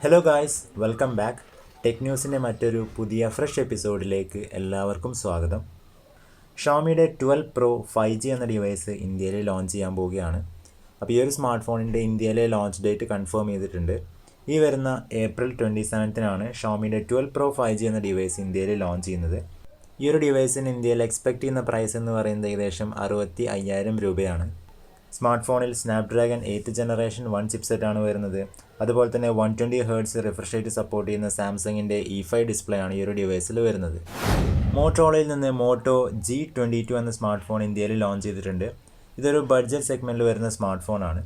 Hello guys, welcome back. Tech ന്യൂസിൻ്റെ മറ്റൊരു പുതിയ ഫ്രഷ് എപ്പിസോഡിലേക്ക് എല്ലാവർക്കും സ്വാഗതം. ഷോമിയുടെ 12 Pro 5G എന്ന ഡിവൈസ് ഇന്ത്യയിൽ ലോഞ്ച് ചെയ്യാൻ പോവുകയാണ്. അപ്പോൾ ഈ ഒരു സ്മാർട്ട് ഫോണിൻ്റെ ഇന്ത്യയിലെ ലോഞ്ച് ഡേറ്റ് കൺഫേം ചെയ്തിട്ടുണ്ട്. ഈ വരുന്ന April 27 ഷോമിയുടെ 12 Pro 5G എന്ന ഡിവൈസ് ഇന്ത്യയിൽ ലോഞ്ച് ചെയ്യുന്നത്. ഈ ഒരു ഡിവൈസിന് ഇന്ത്യയിൽ എക്സ്പെക്റ്റ് ചെയ്യുന്ന പ്രൈസ് എന്ന് പറയുന്നത് ഏകദേശം 65,000 രൂപയാണ്. സ്മാർട്ട് ഫോണിൽ സ്നാപ്ഡ്രാഗൺ 8th ജനറേഷൻ 1 ചിപ്സെറ്റാണ് വരുന്നത്. അതുപോലെ തന്നെ 120 Hz റിഫ്രഷ് റേറ്റ് സപ്പോർട്ട് ചെയ്യുന്ന സാംസങ്ങിൻ്റെ E5 ഡിസ്പ്ലേ ആണ് ഈ ഒരു ഡിവൈസിൽ വരുന്നത്. മോട്ടോറോളയിൽ നിന്ന് Moto G22 എന്ന സ്മാർട്ട് ഫോൺ ഇന്ത്യയിൽ ലോഞ്ച് ചെയ്തിട്ടുണ്ട്. ഇതൊരു ബഡ്ജറ്റ് സെഗ്മെൻറ്റിൽ വരുന്ന സ്മാർട്ട് ഫോണാണ്.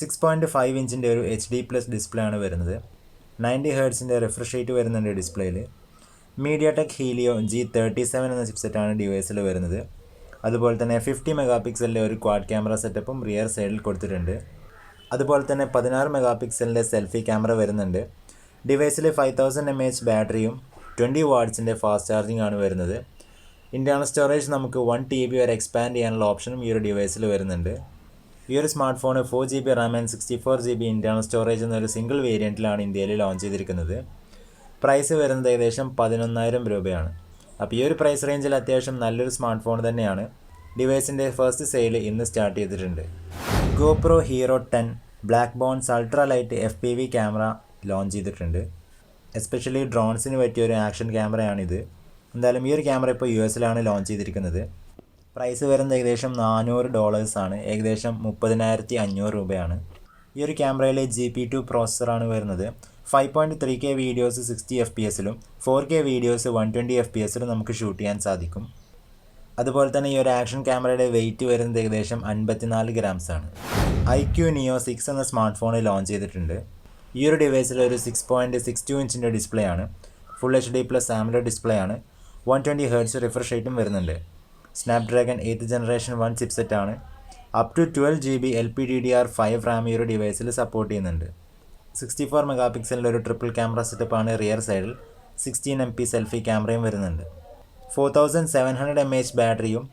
6.5 ഇഞ്ചിൻ്റെ ഒരു HD+ ഡിസ്പ്ലേ ആണ് വരുന്നത്. 90 Hz റിഫ്രഷ് റേറ്റ് വരുന്നുണ്ട് ഡിസ്പ്ലേയിൽ. MediaTek Helio G37 എന്ന ചിപ്സെറ്റാണ് ഡിവൈസിൽ വരുന്നത്. അതുപോലെ തന്നെ 50 MP ഒരു ക്വാഡ് ക്യാമറ സെറ്റപ്പും റിയർ സൈഡിൽ കൊടുത്തിട്ടുണ്ട്. അതുപോലെ തന്നെ 16 MP സെൽഫി ക്യാമറ വരുന്നുണ്ട്. ഡിവൈസിൽ 5000 mAh ബാറ്ററിയും 20 വാട്ട്സിൻ്റെ ഫാസ്റ്റ് ചാർജിങ് ആണ് വരുന്നത്. ഇൻറ്റേർണൽ സ്റ്റോറേജ് നമുക്ക് 1 TB വരെ എക്സ്പാൻഡ് ചെയ്യാനുള്ള ഓപ്ഷനും ഈ ഒരു ഡിവൈസിൽ വരുന്നുണ്ട്. ഈ ഒരു smart phone 4GB RAM and 64GB internal storage എന്നൊരു സിംഗിൾ വേരിയൻറ്റിലാണ് ഇന്ത്യയിൽ ലോഞ്ച് ചെയ്തിരിക്കുന്നത്. പ്രൈസ് വരുന്നത് ഏകദേശം 11,000 രൂപയാണ്. അപ്പോൾ ഈ ഒരു പ്രൈസ് റേഞ്ചിൽ അത്യാവശ്യം നല്ലൊരു സ്മാർട്ട് ഫോൺ തന്നെയാണ്. ഡിവൈസിൻ്റെ ഫസ്റ്റ് സെയിൽ ഇന്ന് സ്റ്റാർട്ട് ചെയ്തിട്ടുണ്ട്. GoPro Hero 10 black bones ultra light FPV camera launch ചെയ്തിട്ടുണ്ട്. എസ്പെഷ്യലി ഡ്രോൺസിന് പറ്റിയൊരു ആക്ഷൻ ക്യാമറയാണിത്. എന്തായാലും ഈ ഒരു ക്യാമറ ഇപ്പോൾ US ലോഞ്ച് ചെയ്തിരിക്കുന്നത്. പ്രൈസ് വരുന്നത് ഏകദേശം $400 ആണ്. ഏകദേശം 30,500 രൂപയാണ്. ഈ ഒരു ക്യാമറയിൽ GP2 പ്രോസസ്സറാണ് വരുന്നത്. 5.3K വീഡിയോസ് 60 FPS-ലും 4K വീഡിയോസ് 120 FPS-ലും നമുക്ക് ഷൂട്ട് ചെയ്യാൻ സാധിക്കും. അതുപോലെ തന്നെ ഈ ഒരു ആക്ഷൻ ക്യാമറയുടെ വെയിറ്റ് വരുന്നത് ഏകദേശം 54 grams ആണ്. Iqoo Neo 6 എന്ന സ്മാർട്ട് ഫോൺ ലോഞ്ച് ചെയ്തിട്ടുണ്ട്. ഈ ഒരു ഡിവൈസിൽ ഒരു 6.62 ഇഞ്ചിൻ്റെ ഡിസ്പ്ലേ ആണ്. ഫുൾ HD+ AMOLED ഡിസ്പ്ലേ ആണ്. 120 Hz റിഫ്രഷ് റേറ്റും വരുന്നുണ്ട്. സ്നാപ്ഡ്രാഗൺ 8th ജനറേഷൻ 1 ചിപ്സെറ്റാണ്. Up to 12GB LPDDR5 RAM ഈ ഒരു ഡിവൈസിൽ സപ്പോർട്ട് ചെയ്യുന്നുണ്ട്. 64 MP ഒരു ട്രിപ്പിൾ ക്യാമറ സെറ്റപ്പാണ് റിയർ സൈഡിൽ. 16 MP സെൽഫി ക്യാമറയും വരുന്നുണ്ട്. 4700 mAh ബാറ്ററിയും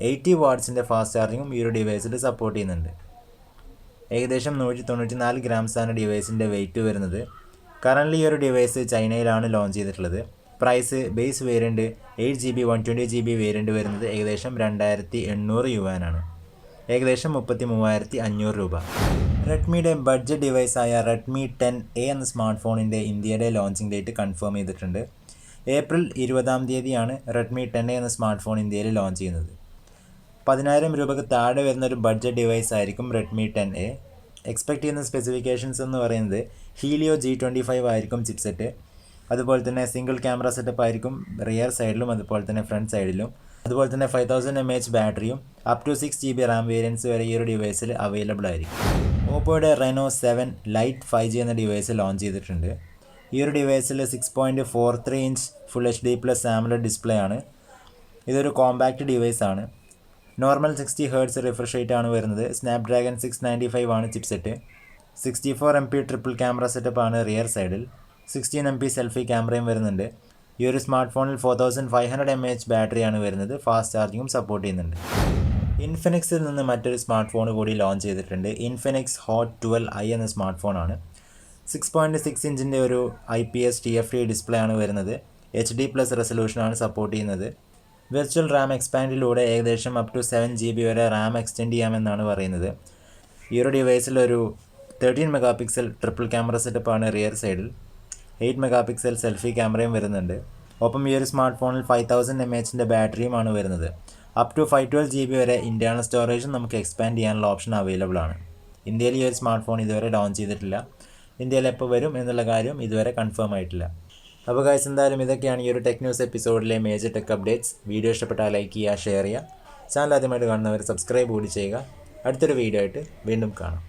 80 വാട്ട്സിൻ്റെ ഫാസ്റ്റ് ചാർജിങ്ങും ഈ ഒരു ഡിവൈസിൽ സപ്പോർട്ട് ചെയ്യുന്നുണ്ട്. ഏകദേശം 194 grams ആണ് ഡിവൈസിൻ്റെ വെയിറ്റ് വരുന്നത്. കറൻ്റ്ലി ഈ ഒരു ഡിവൈസ് ചൈനയിലാണ് ലോഞ്ച് ചെയ്തിട്ടുള്ളത്. Price base variant 8GB 120GB variant വരുന്നത് ഏകദേശം 2,800 യുവാനാണ്. ഏകദേശം 33,500 രൂപ. റെഡ്മിയുടെ ബഡ്ജറ്റ് ഡിവൈസായ Redmi 10A എന്ന സ്മാർട്ട് ഫോണിൻ്റെ ഇന്ത്യയുടെ ലോഞ്ചിങ് ഡേറ്റ് കൺഫേം ചെയ്തിട്ടുണ്ട്. April 20 Redmi 10A എന്ന സ്മാർട്ട് ഫോൺ ഇന്ത്യയിൽ ലോഞ്ച് ചെയ്യുന്നത്. 10,000 രൂപയ്ക്ക് താഴെ വരുന്ന ഒരു ബഡ്ജറ്റ് ഡിവൈസ് ആയിരിക്കും Redmi 10A. എക്സ്പെക്റ്റ് ചെയ്യുന്ന സ്പെസിഫിക്കേഷൻസ് എന്ന് പറയുന്നത് Helio G25 ആയിരിക്കും ചിപ്സെറ്റ്. അതുപോലെ തന്നെ സിംഗിൾ ക്യാമറ സെറ്റപ്പ് ആയിരിക്കും റിയർ സൈഡിലും അതുപോലെ തന്നെ ഫ്രണ്ട് സൈഡിലും. അതുപോലെ തന്നെ 5000 mAh ബാറ്ററിയും up to 6GB RAM variants വരെ ഈ ഒരു ഡിവൈസിൽ അവൈലബിൾ ആയിരിക്കും. ഓപ്പോയുടെ Reno 7 Lite 5G എന്ന ഡിവൈസ് ലോഞ്ച് ചെയ്തിട്ടുണ്ട്. ഈ ഒരു ഡിവൈസിൽ 6.43 inch full HD+ AMOLED display ആണ്. ഇതൊരു കോമ്പാക്റ്റ് ഡിവൈസ് ആണ്. നോർമൽ 60 Hz റിഫ്രഷ് റേറ്റ് ആണ് വരുന്നത്. സ്നാപ്ഡ്രാഗൺ 695 ആണ് chipset. 64 MP triple camera setup ആണ് റിയർ സൈഡിൽ. 16 MP സെൽഫി ക്യാമറയും വരുന്നുണ്ട്. ഈ ഒരു സ്മാർട്ട് ഫോണിൽ 4500 mAh ബാറ്ററിയാണ് വരുന്നത്. ഫാസ്റ്റ് ചാർജിങ്ങും സപ്പോർട്ട് ചെയ്യുന്നുണ്ട്. ഇൻഫിനിക്സിൽ നിന്ന് മറ്റൊരു സ്മാർട്ട് ഫോൺ കൂടി ലോഞ്ച് ചെയ്തിട്ടുണ്ട്. ഇൻഫിനിക്സ് Hot 12i എന്ന സ്മാർട്ട് ഫോണാണ്. 6.6 ഇഞ്ചിൻ്റെ ഒരു IPS TFT ഡിസ്പ്ലേ ആണ് വരുന്നത്. HD+ റെസൊല്യൂഷനാണ് സപ്പോർട്ട് ചെയ്യുന്നത്. വെർച്വൽ RAM എക്സ്പാൻഡിലൂടെ ഏകദേശം അപ് ടു 7GB വരെ RAM എക്സ്റ്റെൻഡ് ചെയ്യാമെന്നാണ് പറയുന്നത്. ഈ ഒരു ഡിവൈസിൽ ഒരു 13 MP ട്രിപ്പിൾ ക്യാമറ സെറ്റപ്പാണ് റിയർ സൈഡിൽ. 8 MP സെൽഫി ക്യാമറയും വരുന്നുണ്ട്. ഒപ്പം ഈ ഒരു സ്മാർട്ട് ഫോണിൽ 5000 mAh ബാറ്ററിയുമാണ് വരുന്നത്. അപ് ടു 512GB വരെ ഇൻറ്റേർണൽ സ്റ്റോറേജും നമുക്ക് എക്സ്പാൻഡ് ചെയ്യാനുള്ള ഓപ്ഷൻ അവൈലബിൾ ആണ്. ഇന്ത്യയിൽ ഈ ഒരു സ്മാർട്ട് ഫോൺ ഇതുവരെ ലോഞ്ച് ചെയ്തിട്ടില്ല. ഇന്ത്യയിൽ എപ്പോൾ വരും എന്നുള്ള കാര്യം ഇതുവരെ കൺഫേം ആയിട്ടില്ല. അപ്പോൾ ഗൈസ്, എന്തായാലും ഇതൊക്കെയാണ് ഈ ഒരു ടെക് ന്യൂസ് എപ്പിസോഡിലെ മേജർ ടെക് അപ്ഡേറ്റ്സ്. വീഡിയോ ഇഷ്ടപ്പെട്ടാൽ ലൈക്ക് ചെയ്യുക, ഷെയർ ചെയ്യുക. ചാനൽ ആദ്യമായിട്ട് കാണുന്നവർ സബ്സ്ക്രൈബ് കൂടി ചെയ്യുക. അടുത്തൊരു വീഡിയോ ആയിട്ട് വീണ്ടും കാണാം.